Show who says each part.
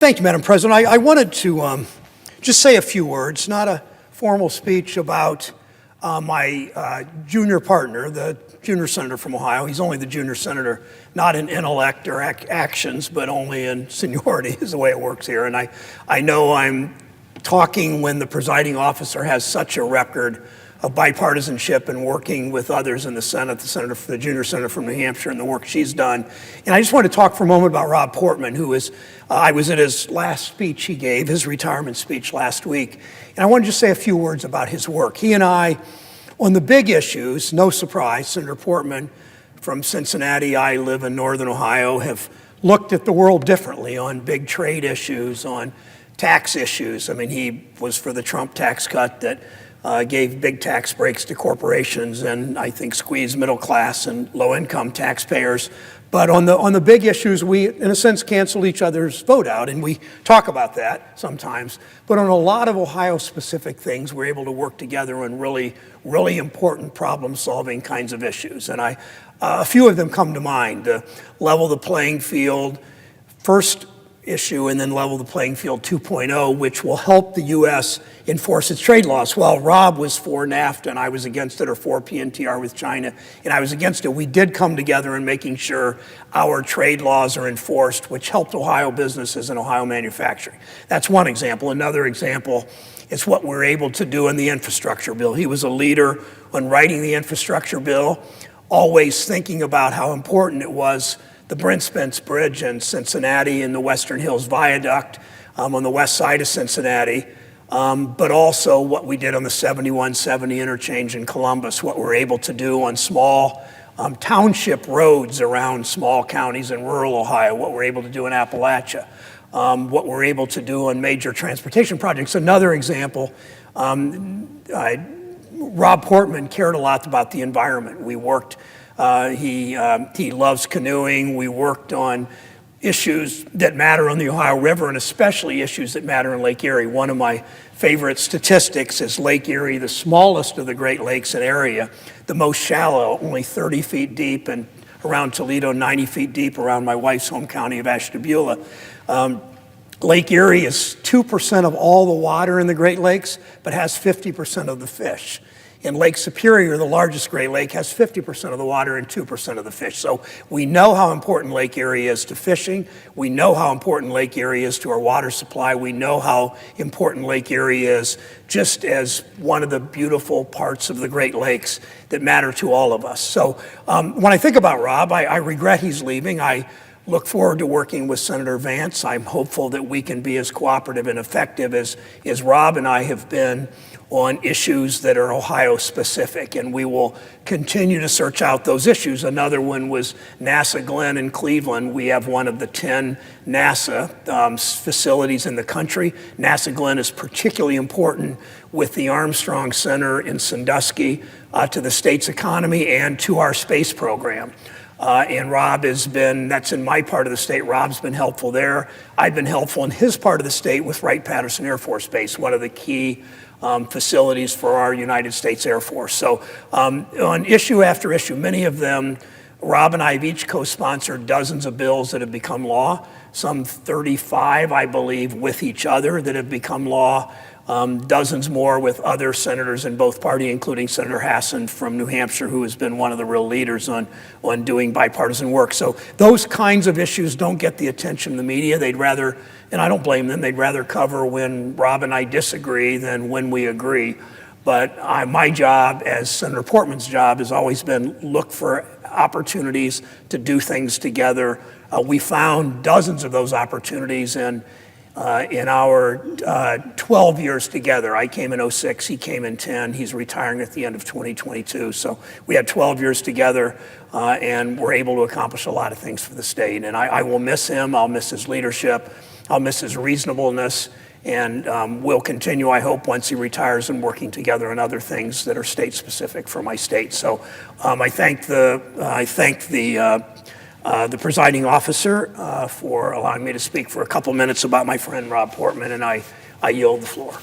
Speaker 1: Thank you, Madam President. I wanted to just say a few words, not a formal speech about my junior partner, the junior senator from Ohio. He's only the junior senator, not in intellect or actions, but only in seniority is the way it works here. And I know I'm talking when the presiding officer has such a record of bipartisanship and working with others in the Senate, the junior senator from New Hampshire, and the work she's done. And I just want to talk for a moment about Rob Portman, who is, I was at his last speech he gave, his retirement speech last week. And I want to just say a few words about his work. He and I, on the big issues, no surprise, Senator Portman from Cincinnati, I live in northern Ohio, have looked at the world differently on big trade issues, on tax issues. I mean, he was for the Trump tax cut that gave big tax breaks to corporations and I think squeezed middle class and low income taxpayers. But on the big issues, we, in a sense, cancel each other's vote out, and we talk about that sometimes. But on a lot of Ohio-specific things, we're able to work together on really, really important problem-solving kinds of issues. And a few of them come to mind: level the playing field, first issue, and then level the playing field 2.0, which will help the U.S. enforce its trade laws. While Rob was for NAFTA and I was against it, or for PNTR with China, and I was against it, we did come together in making sure our trade laws are enforced, which helped Ohio businesses and Ohio manufacturing. That's one example. Another example is what we're able to do in the infrastructure bill. He was a leader on writing the infrastructure bill, always thinking about how important it was, the Brent Spence Bridge in Cincinnati and the Western Hills Viaduct on the west side of Cincinnati, but also what we did on the 7170 interchange in Columbus, what we're able to do on small township roads around small counties in rural Ohio, what we're able to do in Appalachia, what we're able to do on major transportation projects. Another example, Rob Portman cared a lot about the environment. We worked he loves canoeing. We worked on issues that matter on the Ohio River, and especially issues that matter in Lake Erie. One of my favorite statistics is Lake Erie, the smallest of the Great Lakes in area, the most shallow, only 30 feet deep, and around Toledo, 90 feet deep around my wife's home county of Ashtabula. Lake Erie is 2% of all the water in the Great Lakes, but has 50% of the fish. And Lake Superior, the largest Great Lake, has 50% of the water and 2% of the fish. So we know how important Lake Erie is to fishing. We know how important Lake Erie is to our water supply. We know how important Lake Erie is just as one of the beautiful parts of the Great Lakes that matter to all of us. So when I think about Rob, I regret he's leaving. I look forward to working with Senator Vance. I'm hopeful that we can be as cooperative and effective as Rob and I have been on issues that are Ohio specific, and we will continue to search out those issues. Another one was NASA Glenn in Cleveland. We have one of the 10 NASA facilities in the country. NASA Glenn is particularly important with the Armstrong Center in Sandusky to the state's economy and to our space program. And Rob has been, that's in my part of the state, Rob's been helpful there. I've been helpful in his part of the state with Wright-Patterson Air Force Base, one of the key facilities for our United States Air Force. So on issue after issue, many of them, Rob and I have each co-sponsored dozens of bills that have become law, some 35, I believe, with each other that have become law, dozens more with other senators in both parties, including Senator Hassan from New Hampshire, who has been one of the real leaders on doing bipartisan work. So those kinds of issues don't get the attention of the media. They'd rather, and I don't blame them, they'd rather cover when Rob and I disagree than when we agree. But my job, as Senator Portman's job, has always been look for opportunities to do things together. We found dozens of those opportunities in our 12 years together. I came in 2006, he came in 10, he's retiring at the end of 2022. So we had 12 years together and we're able to accomplish a lot of things for the state. And I will miss him, I'll miss his leadership, I'll miss his reasonableness, and we'll continue, I hope, once he retires and working together on other things that are state specific for my state. So I thank the presiding officer for allowing me to speak for a couple minutes about my friend Rob Portman, and I yield the floor.